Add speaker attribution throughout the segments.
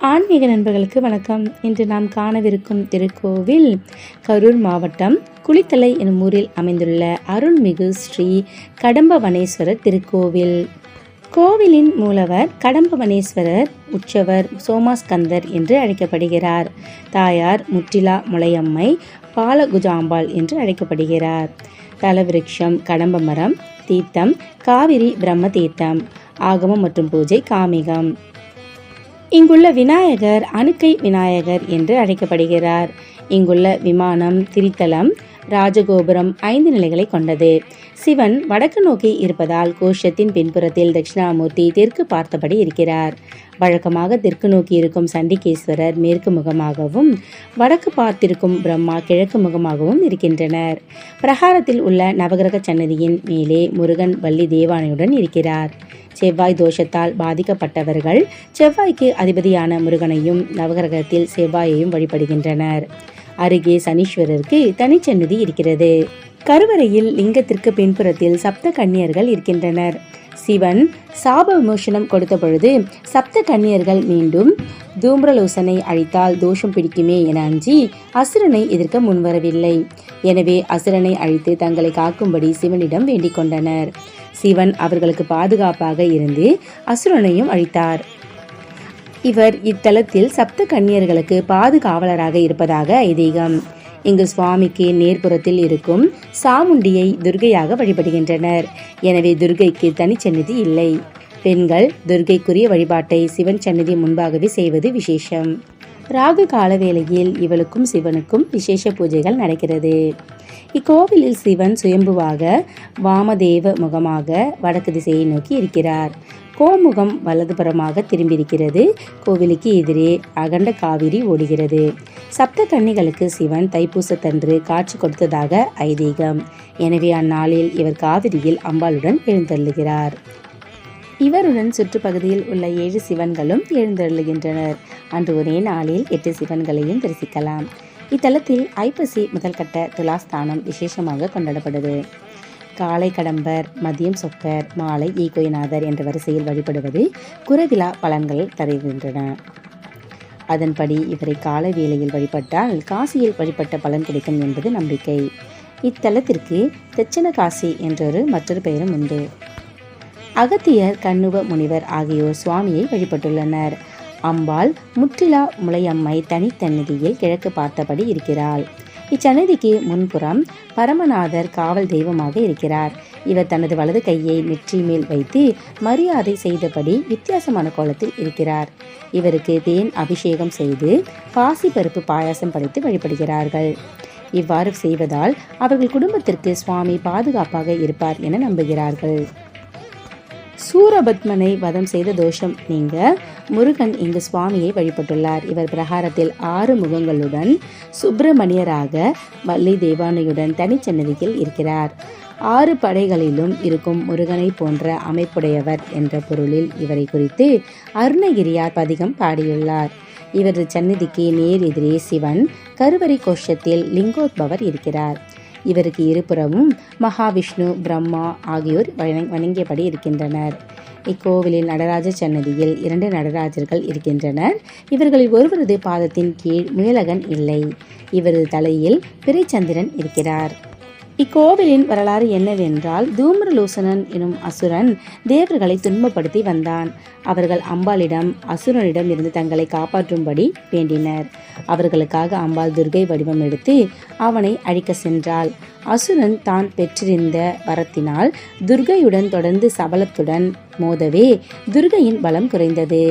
Speaker 1: ஆன்மீக நண்பர்களுக்கு வணக்கம். இன்று நாம் காணவிருக்கும் திருக்கோவில் கரூர் மாவட்டம் குளித்தலை எனும் ஊரில் அமைந்துள்ள அருள்மிகு ஸ்ரீ கடம்பவனேஸ்வரர் திருக்கோவில். கோவிலின் மூலவர் கடம்பவனேஸ்வரர் உற்சவர் சோமாஸ்கந்தர் என்று அழைக்கப்படுகிறார். தாயார் முற்றிலா முளையம்மை பாலகுஜாம்பாள் என்று அழைக்கப்படுகிறார். தலவிருட்சம் கடம்ப மரம். தீர்த்தம் காவிரி பிரம்ம தீர்த்தம். ஆகமம் மற்றும் பூஜை காமிகம். இங்குள்ள விநாயகர் அணுக்கை விநாயகர் என்று அழைக்கப்படுகிறார். இங்குள்ள விமானம் திரித்தலம் ராஜகோபுரம் 5 நிலைகளை கொண்டது. சிவன் வடக்கு நோக்கி இருப்பதால் கோஷத்தின் பின்புறத்தில் தட்சிணாமூர்த்தி தெற்கு பார்த்தபடி இருக்கிறார். வழக்கமாக தெற்கு நோக்கி இருக்கும் சண்டிகேஸ்வரர் மேற்கு முகமாகவும் வடக்கு பார்த்திருக்கும் பிரம்மா கிழக்கு முகமாகவும் இருக்கின்றனர். பிரகாரத்தில் உள்ள நவகிரக சன்னதியின் மேலே முருகன் வள்ளி தேவானையுடன் இருக்கிறார். செவ்வாய் தோஷத்தால் பாதிக்கப்பட்டவர்கள் செவ்வாய்க்கு அதிபதியான முருகனையும் நவகிரகத்தில் செவ்வாயையும் வழிபடுகின்றனர். அருகே சனீஸ்வரருக்கு தனிச்சன்னதி இருக்கிறது. கருவறையில் லிங்கத்திற்கு பின்புறத்தில் சப்த கன்னியர்கள் இருக்கின்றனர். சிவன் சாப விமோசனம் கொடுத்த பொழுது சப்த கன்னியர்கள் மீண்டும் தூம்ரலோசனை அழித்தால் தோஷம் பிடிக்குமே என அஞ்சி அசுரனை எதிர்க்க முன்வரவில்லை. எனவே அசுரனை அழித்து தங்களை காக்கும்படி சிவனிடம் வேண்டிக் கொண்டனர். சிவன் அவர்களுக்கு பாதுகாப்பாக இருந்து அசுரனையும் அழித்தார். இவர் இத்தலத்தில் சப்த கன்னியர்களுக்கு பாதுகாவலராக இருப்பதாக ஐதீகம். இங்கு சுவாமிக்கு நேர்புறத்தில் இருக்கும் சாமுண்டியை துர்கையாக வழிபடுகின்றனர். எனவே துர்கைக்கு தனிச்சன்னதி இல்லை. பெண்கள் துர்கைக்குரிய வழிபாட்டை சிவன் சன்னதி முன்பாகவே செய்வது விசேஷம். ராகு கால வேளையில் இவளுக்கும் சிவனுக்கும் விசேஷ பூஜைகள் நடக்கிறது. இக்கோவிலில் சிவன் சுயம்புவாக வாமதேவ முகமாக வடக்கு திசையை நோக்கி இருக்கிறார். கோமுகம் வலதுபுறமாக திரும்பியிருக்கிறது. கோவிலுக்கு எதிரே அகண்ட காவிரி ஓடுகிறது. சப்த கன்னிகளுக்கு சிவன் தைப்பூசத்தன்று காட்சி கொடுத்ததாக ஐதீகம். எனவே அந்நாளில் இவர் காவிரியில் அம்பாளுடன் எழுந்தருளுகிறார். இவருடன் சுற்றுப்பகுதியில் உள்ள 7 சிவன்களும் எழுந்தருளுகின்றனர். அன்று ஒரே நாளில் 8 சிவன்களையும் தரிசிக்கலாம். இத்தலத்தில் ஐப்பசி முதல் கட்ட துலாஸ்தானம் விசேஷமாக கொண்டாடப்படுது. காலை கடம்பர், மதியம் சொக்கர், மாலை ஈகோய்நாதர் என்ற வரிசையில் வழிபடுவது குறவிலா பலன்கள் தருகின்றன. அதன்படி இவரை கால வேளையில் வழிபட்டால் காசியில் வழிபட்ட பலன் கிடைக்கும் என்பது நம்பிக்கை. இத்தலத்திற்கு தெச்சன காசி என்றொரு மற்றொரு பெயரும் உண்டு. அகத்தியர், கண்ணுவ முனிவர் ஆகியோர் சுவாமியை வழிபட்டுள்ளனர். அம்பாள் முற்றிலா முளையம்மை தனித்தன்னதியில் கிழக்கு பார்த்தபடி இருக்கிறாள். இச்சன்னதிக்கு முன்புறம் பரமநாதர் காவல் தெய்வமாக இருக்கிறார். இவர் தனது வலது கையை நெற்றி மேல் வைத்து மரியாதை செய்தபடி வித்தியாசமான கோலத்தில் இருக்கிறார். இவருக்கு தேன் அபிஷேகம் செய்து பாசி பருப்பு பாயாசம் படைத்து வழிபடுகிறார்கள். இவ்வாறு செய்வதால் அவர்கள் குடும்பத்திற்கு சுவாமி பாதுகாப்பாக இருப்பார் என நம்புகிறார்கள். சூரபத்மனை வதம் செய்த தோஷம் நீங்க முருகன் இங்கு சுவாமியை வழிபட்டுள்ளார். இவர் பிரகாரத்தில் 6 முகங்களுடன் சுப்பிரமணியராக வள்ளி தேவானையுடன் தனிச்சன்னதியில் இருக்கிறார். 6 படைகளிலும் இருக்கும் முருகனை போன்ற அமைப்புடையவர் என்ற பொருளில் இவரை குறித்து அருணகிரியார் பதிகம் பாடியுள்ளார். இவரது சந்நிதிக்கு நேர் எதிரே சிவன் கருவறை கோஷத்தில் லிங்கோத்பவர் இருக்கிறார். இவருக்கு இருபுறமும் மகாவிஷ்ணு, பிரம்மா ஆகியோர் வணங்கியபடி இருக்கின்றனர். இக்கோவிலில் நடராஜ சன்னதியில் 2 நடராஜர்கள் இருக்கின்றனர். இவர்களில் ஒருவரது பாதத்தின் கீழ் முயலகன் இல்லை. இவரது தலையில் பிறைச்சந்திரன் இருக்கிறார். இக்கோவிலின் வரலாறு என்னவென்றால், தூம்ரலோசனன் எனும் அசுரன் தேவர்களை துன்பப்படுத்தி வந்தான். அவர்கள் அம்பாளிடம் அசுரனிடம் இருந்து தங்களை காப்பாற்றும்படி வேண்டினர். அவர்களுக்காக அம்பாள் துர்கை வடிவம் எடுத்து அவனை அழிக்க சென்றாள். அசுரன் தான் பெற்றிருந்த வரத்தினால் துர்கையுடன் தொடர்ந்து சபலத்துடன் மோதவே துர்கையின் பலம் குறைந்தது.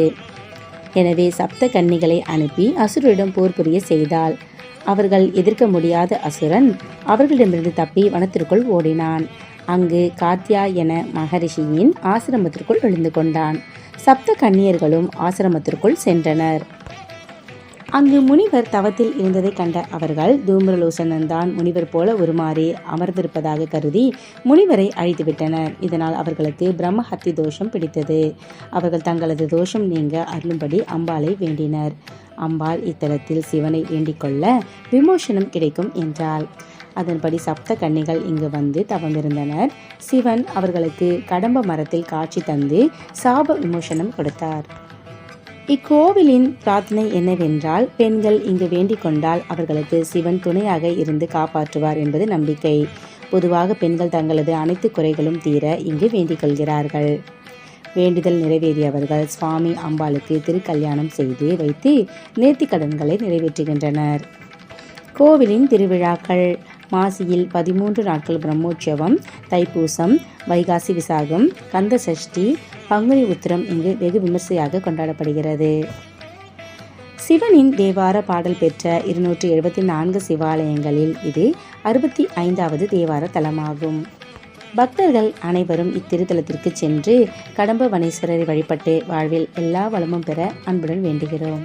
Speaker 1: எனவே சப்த கன்னிகளை அனுப்பி அசுரரிடம் போர் புரிய செய்தாள். அவர்கள் எதிர்க்க முடியாத அசுரன் அவர்களிடமிருந்து தப்பி வனத்திற்குள் ஓடினான். அங்கு காத்யாயன மகரிஷியின் ஆசிரமத்திற்குள் விழுந்து கொண்டான். சப்த கன்னியர்களும் ஆசிரமத்திற்குள் சென்றனர். அங்கு முனிவர் தவத்தில் இருந்ததை கண்ட அவர்கள் தூம்ரலோசனன் தான் முனிவர் போல உருமாறி அமர்ந்திருப்பதாக கருதி முனிவரை அழித்துவிட்டனர். இதனால் அவர்களுக்கு பிரம்மஹத்தி தோஷம் பிடித்தது. அவர்கள் தங்களது தோஷம் நீங்க அருளும்படி அம்பாளை வேண்டினர். அம்பாள் இத்தலத்தில் சிவனை வேண்டிக் கொள்ள விமோசனம் கிடைக்கும் என்றாள். அதன்படி சப்த கன்னிகள் இங்கு வந்து தவமிருந்தனர். சிவன் அவர்களுக்கு கடம்ப மரத்தில் காட்சி தந்து சாப விமோசனம் கொடுத்தார். இக்கோவிலின் பிரார்த்தனை என்னவென்றால், பெண்கள் இங்கு வேண்டிக் கொண்டால் அவர்களுக்கு சிவன் துணையாக இருந்து காப்பாற்றுவார் என்பது நம்பிக்கை. பொதுவாக பெண்கள் தங்களது அனைத்து குறைகளும் தீர இங்கு வேண்டிக் கொள்கிறார்கள். வேண்டுதல் நிறைவேறியவர்கள் சுவாமி அம்பாளுக்கு திருக்கல்யாணம் செய்து வைத்து நேர்த்திக்கடன்களை நிறைவேற்றுகின்றனர். கோவிலின் திருவிழாக்கள்: மாசியில் 13 நாட்கள் பிரம்மோற்சவம், தைப்பூசம், வைகாசி விசாகம், கந்த சஷ்டி, பங்குனி உத்திரம் இங்கு வெகு விமர்சையாக கொண்டாடப்படுகிறது. சிவனின் தேவார பாடல் பெற்ற 274 சிவாலயங்களில் இது 65வது தேவார தலமாகும். பக்தர்கள் அனைவரும் இத்திருத்தலத்திற்கு சென்று கடம்பவனேஸ்வரரை வழிபட்டு வாழ்வில் எல்லா வளமும் பெற அன்புடன் வேண்டுகிறோம்.